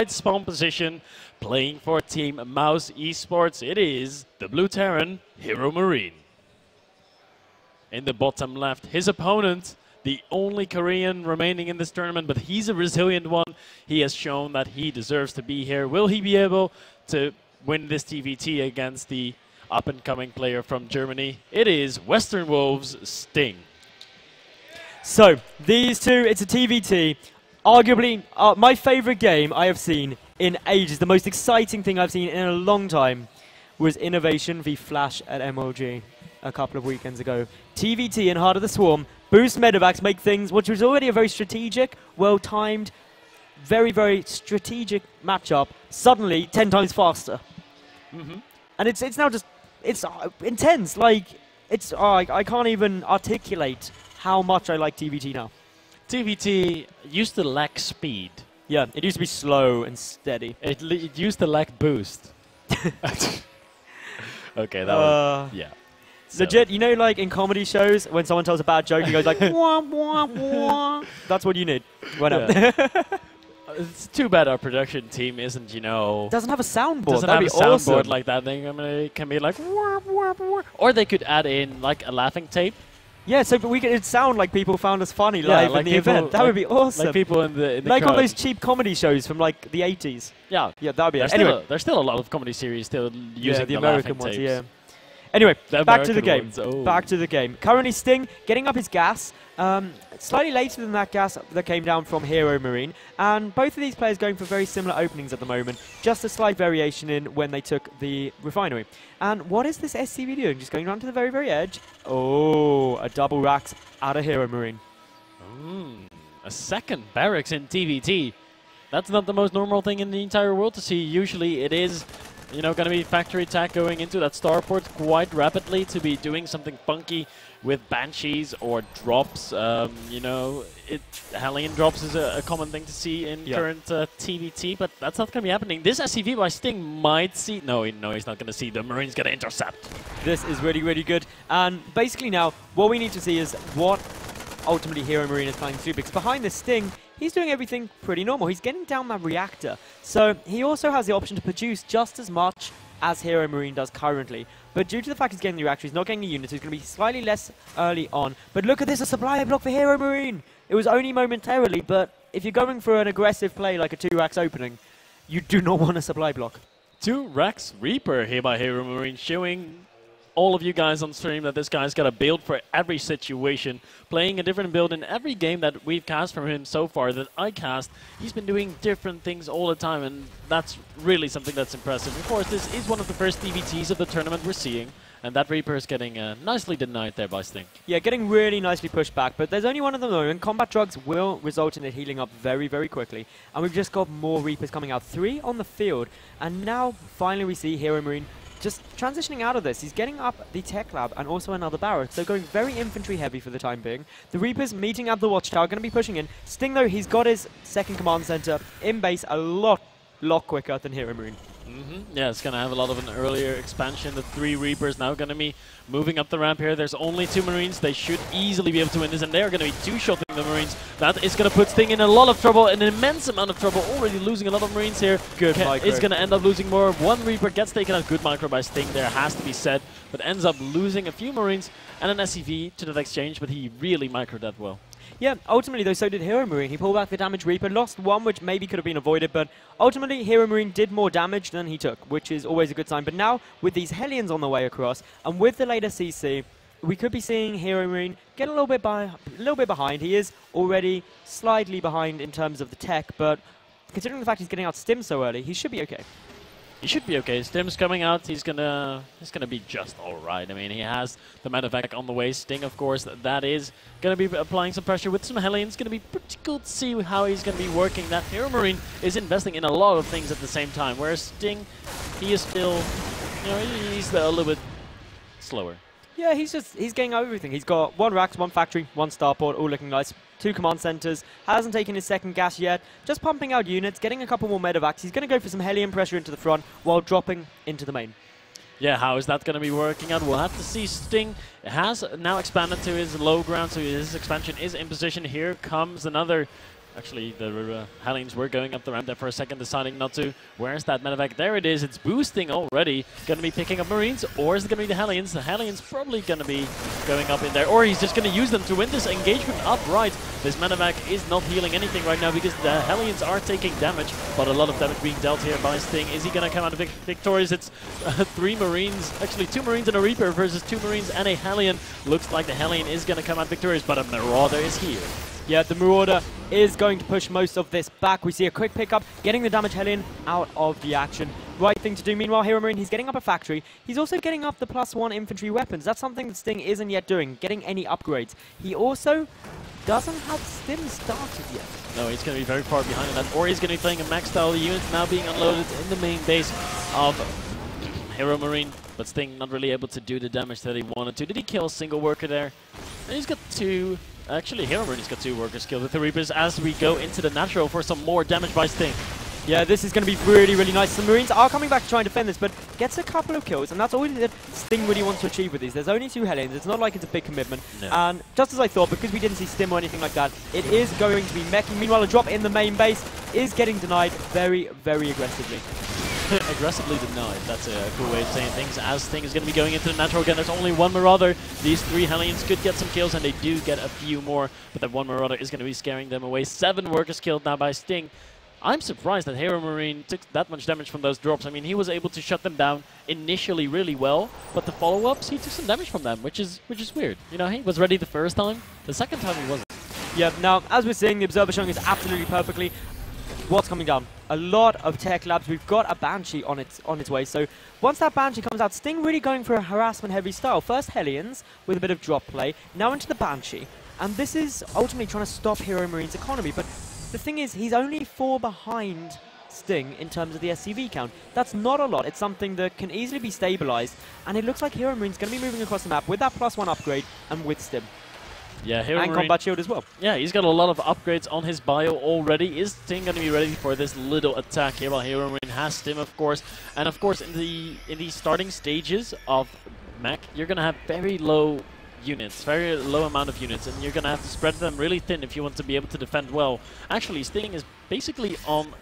Spawn position, playing for Team Mouse Esports, it is the Blue Terran, HeroMarine. In the bottom left, his opponent, the only Korean remaining in this tournament, but he's a resilient one. He has shown that he deserves to be here. Will he be able to win this TVT against the up-and-coming player from Germany? It is Western Wolves' Sting. So, these two, it's a TVT. Arguably, my favorite game I have seen in ages, the most exciting thing I've seen in a long time, was Innovation v Flash at MLG a couple of weekends ago. TVT in Heart of the Swarm, boost medevacs, make things, which was already a very strategic, well-timed, very, very strategic matchup, suddenly 10 times faster. And it's now just, it's intense. Like, it's, I can't even articulate how much I like TVT now. TVT used to lack speed. Yeah, it used to be slow and steady. It used to lack boost. Okay, that was, yeah. Legit, you know, like in comedy shows, when someone tells a bad joke, he goes like, wah, wah, wah. That's what you need. It's too bad our production team isn't, you know... Doesn't have a soundboard. Doesn't have a soundboard like that. They can be like... Wah, wah, wah. Or they could add in, like, a laughing tape. Yeah, so but it'd sound like people found us funny live in the event. That would be awesome. Like people in the like crowd. all those cheap comedy shows from like the 80s. Yeah, that would be it. Anyway, there's still a lot of comedy series still using the American ones. tapes. Yeah. Anyway, back to the game. Ones, oh. Back to the game. Currently, Sting getting up his gas. Slightly later than that gas that came down from HeroMarine, and both of these players going for very similar openings at the moment. Just a slight variation in when they took the refinery. And what is this SCV doing? Just going around to the very, very edge. Oh, a double racks out of HeroMarine. A second barracks in TVT. That's not the most normal thing in the entire world to see. Usually it is, you know, going to be factory attack going into that starport quite rapidly to be doing something funky with Banshees or drops. You know, Hellion drops is a common thing to see in current TVT, but that's not going to be happening. This SCV by Sting might see... No, he's not going to see. The Marine's going to intercept. This is really, really good. And basically now, what we need to see is what ultimately HeroMarine is planning to do, because behind this Sting, he's doing everything pretty normal. He's getting down that reactor. So he also has the option to produce just as much as HeroMarine does currently. But due to the fact he's getting the reactor, he's not getting the units, he's going to be slightly less early on. But look at this, a supply block for HeroMarine! It was only momentarily, but if you're going for an aggressive play like a 2-racks opening, you do not want a supply block. 2-racks Reaper here by HeroMarine, showing all of you guys on stream that this guy's got a build for every situation, playing a different build in every game that we've cast from him so far, that I cast. He's been doing different things all the time, and that's really something that's impressive. Of course, this is one of the first TVTs of the tournament we're seeing, and that Reaper is getting nicely denied there by Sting. Yeah, getting really nicely pushed back, but there's only one at the moment. Combat drugs will result in it healing up very, very quickly, and we've just got more Reapers coming out. 3 on the field, and now finally we see HeroMarine just transitioning out of this. He's getting up the tech lab and also another barracks. So going very infantry heavy for the time being. The Reapers meeting at the watchtower, going to be pushing in. Sting though, he's got his second command center in base a lot quicker than HeroMarine. Yeah, it's going to have a lot of an earlier expansion. The 3 Reapers now going to be moving up the ramp here. There's only 2 Marines. They should easily be able to win this, and they're going to be 2-shotting the Marines. That is going to put Sting in a lot of trouble, an immense amount of trouble. Already losing a lot of Marines here. Good micro. Is going to end up losing more. 1 Reaper gets taken out. Good micro by Sting there, has to be said, but ends up losing a few Marines and an SCV to that exchange, but he really microed that well. Yeah, ultimately though, so did HeroMarine. He pulled back the damage Reaper, lost 1, which maybe could have been avoided, but ultimately HeroMarine did more damage than he took, which is always a good sign. But now, with these Hellions on the way across, and with the later CC, we could be seeing HeroMarine get a little bit behind. He is already slightly behind in terms of the tech, but considering the fact he's getting out Stim so early, he should be okay. He should be okay. Stim's coming out. He's gonna be just all right. I mean, he has the medevac on the way. Sting, of course, that is gonna be applying some pressure with some Hellions. Gonna be pretty cool to see how he's gonna be working that. HeroMarine is investing in a lot of things at the same time, whereas Sting, he is still, you know, he's a little bit slower. Yeah, he's getting everything. He's got 1 racks, 1 factory, 1 starport, all looking nice. 2 command centers, hasn't taken his second gas yet, just pumping out units, getting a couple more medevacs. He's going to go for some Hellion pressure into the front while dropping into the main. Yeah, how is that going to be working out? We'll have to see. Sting has now expanded to his low ground, so his expansion is in position. Here comes another Actually, the Hellions were going up the ramp there for a second, deciding not to. Where's that medevac? There it is. It's boosting already. Going to be picking up Marines, or is it going to be the Hellions? The Hellions probably going to be going up in there, or he's just going to use them to win this engagement upright. This medevac is not healing anything right now because the Hellions are taking damage, but a lot of damage being dealt here by Sting. Is he going to come out victorious? It's 3 Marines, actually 2 Marines and a Reaper versus 2 Marines and a Hellion. Looks like the Hellion is going to come out victorious, but a Marauder is here. Yeah, the Marauder is going to push most of this back. We see a quick pickup, getting the damage Hellion out of the action. Right thing to do. Meanwhile, HeroMarine, he's getting up a factory. He's also getting up the +1 infantry weapons. That's something that Sting isn't yet doing, getting any upgrades. He also doesn't have Stim started yet. No, he's going to be very far behind in that, or he's going to be playing a max-style unit now being unloaded in the main base of HeroMarine. But Sting not really able to do the damage that he wanted to. Did he kill a single worker there? And he's got 2... Actually, HeroMarine's got 2 workers killed with the Reapers as we go into the natural for some more damage by Sting. Yeah, this is going to be really, really nice. The Marines are coming back to try and defend this, but gets a couple of kills, and that's all that Sting really wants to achieve with these. There's only 2 Hellions. It's not like it's a big commitment. No. And just as I thought, because we didn't see Stim or anything like that, it is going to be meching. Meanwhile, a drop in the main base is getting denied very, very aggressively. Aggressively denied. That's a cool way of saying things. As Sting is going to be going into the natural again, there's only 1 Marauder. These 3 Hellions could get some kills, and they do get a few more, but that 1 Marauder is going to be scaring them away. 7 workers killed now by Sting. I'm surprised that HeroMarine took that much damage from those drops. I mean, he was able to shut them down initially really well, but the follow-ups, he took some damage from them, which is weird. You know, he was ready the first time. The second time he wasn't. Yeah, now, as we're seeing, the Observer showing us absolutely perfectly what's coming down. A lot of tech labs. We've got a Banshee on its way. So once that Banshee comes out, Sting really going for a harassment-heavy style. First Hellions with a bit of drop play, now into the Banshee. And this is ultimately trying to stop HeroMarine's economy. But the thing is, he's only 4 behind Sting in terms of the SCV count. That's not a lot. It's something that can easily be stabilized. And it looks like HeroMarine's going to be moving across the map with that +1 upgrade and with Stim. Yeah, and combat shield as well. Yeah, he's got a lot of upgrades on his bio already. Is Sting going to be ready for this little attack here? While HeroMarine has Stim, of course, and of course in the starting stages of mech, you're going to have very low units, very low amount of units, and you're going to have to spread them really thin if you want to be able to defend well. Actually, Sting is basically on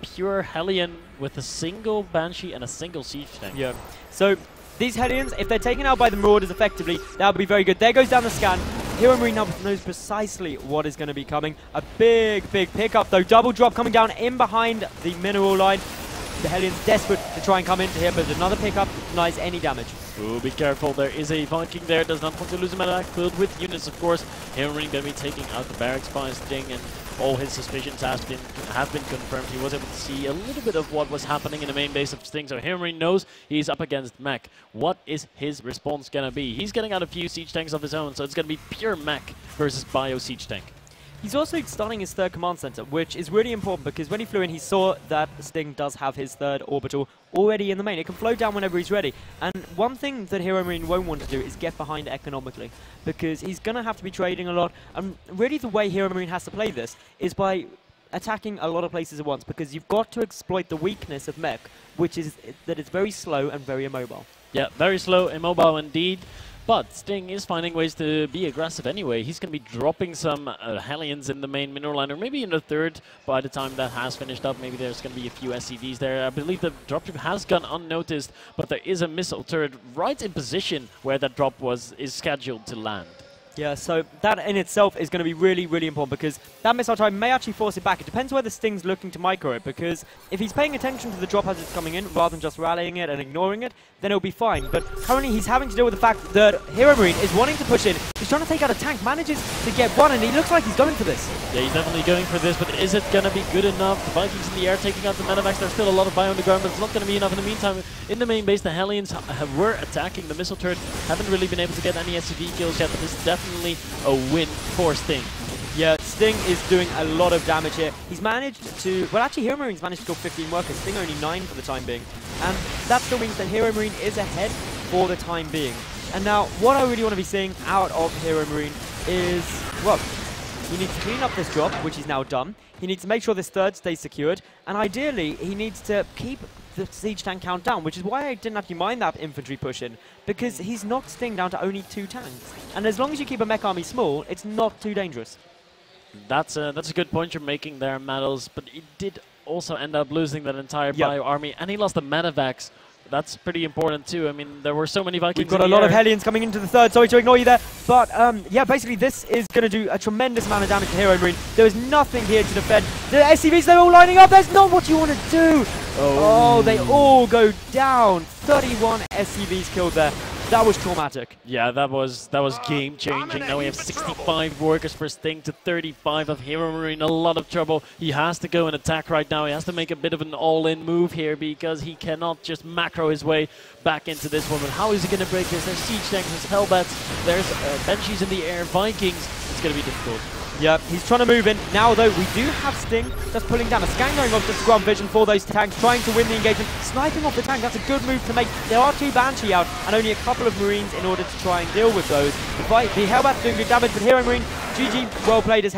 pure Hellion with a single Banshee and a single siege tank. Yeah. So these Hellions, if they're taken out by the Marauders effectively, that would be very good. There goes down the scan. HeroMarine now knows precisely what is going to be coming. A big, big pickup, though. Double drop coming down in behind the mineral line. The Hellions desperate to try and come into here, but another pickup denies any damage. Ooh, be careful. There is a Viking there. Does not want to lose a medevac. Filled with units, of course. HeroMarine going to be taking out the barracks by Sting, and all his suspicions have been confirmed. He was able to see a little bit of what was happening in the main base of Sting, so HeroMarine knows he's up against mech. What is his response going to be? He's getting out a few siege tanks of his own, so it's going to be pure mech versus bio siege tank. He's also starting his 3rd command center, which is really important because when he flew in, he saw that Sting does have his 3rd orbital already in the main. It can flow down whenever he's ready. And one thing that HeroMarine won't want to do is get behind economically, because he's going to have to be trading a lot. And really the way HeroMarine has to play this is by attacking a lot of places at once, because you've got to exploit the weakness of mech, which is that it's very slow and very immobile. Yeah, very slow, immobile indeed. But Sting is finding ways to be aggressive anyway. He's going to be dropping some Hellions in the main mineral line, or maybe in the 3rd by the time that has finished up. Maybe there's going to be a few SCVs there. I believe the dropship has gone unnoticed, but there is a missile turret right in position where that drop is scheduled to land. Yeah, so that in itself is going to be really, really important, because that missile time may actually force it back. It depends whether Sting's looking to micro it, because if he's paying attention to the drop as it's coming in, rather than just rallying it and ignoring it, then it'll be fine. But currently he's having to deal with the fact that HeroMarine is wanting to push in. He's trying to take out a tank, manages to get one, and he looks like he's going for this. Yeah, he's definitely going for this, but is it going to be good enough? The Vikings in the air taking out the medevacs. There's still a lot of bio on the ground, but it's not going to be enough. In the meantime, in the main base, the Hellions were attacking the missile turret. Haven't really been able to get any SCV kills yet, but this is definitely a win for Sting. Yeah, Sting is doing a lot of damage here. He's managed to... Well, actually, HeroMarine's managed to kill 15 workers. Sting only 9 for the time being. And that still means that HeroMarine is ahead for the time being. And now, what I really want to be seeing out of HeroMarine is... Well, he needs to clean up this drop, which he's now done. He needs to make sure this 3rd stays secured. And ideally, he needs to keep the siege tank count down, which is why I didn't actually mind that infantry push in, because he's knocked Sting down to only 2 tanks. And as long as you keep a mech army small, it's not too dangerous. That's a good point you're making there, Mattles, but he did also end up losing that entire bio army, and he lost the medevacs. That's pretty important too. I mean, there were so many Vikings. We've got a lot of Hellions coming into the third. Sorry to ignore you there. But yeah, basically this is going to do a tremendous amount of damage to HeroMarine. There is nothing here to defend. The SCVs, they're all lining up. That's not what you want to do. Oh, they all go down. 31 SCVs killed there. That was traumatic. Yeah, that was game changing. Now we have 65 workers for Sting to 35 of HeroMarine. A lot of trouble. He has to go and attack right now. He has to make a bit of an all-in move here because he cannot just macro his way back into this one. But how is he going to break this? There's siege tanks, there's hellbats, there's Banshees in the air, Vikings. It's going to be difficult. Yep, he's trying to move in. Now, though, we do have Sting that's pulling down. A scan going off just to ground vision for those tanks, trying to win the engagement. Sniping off the tank, that's a good move to make. There are 2 Banshee out and only a couple of Marines in order to try and deal with those. The Hellbat's doing good damage, but HeroMarine, GG, well played as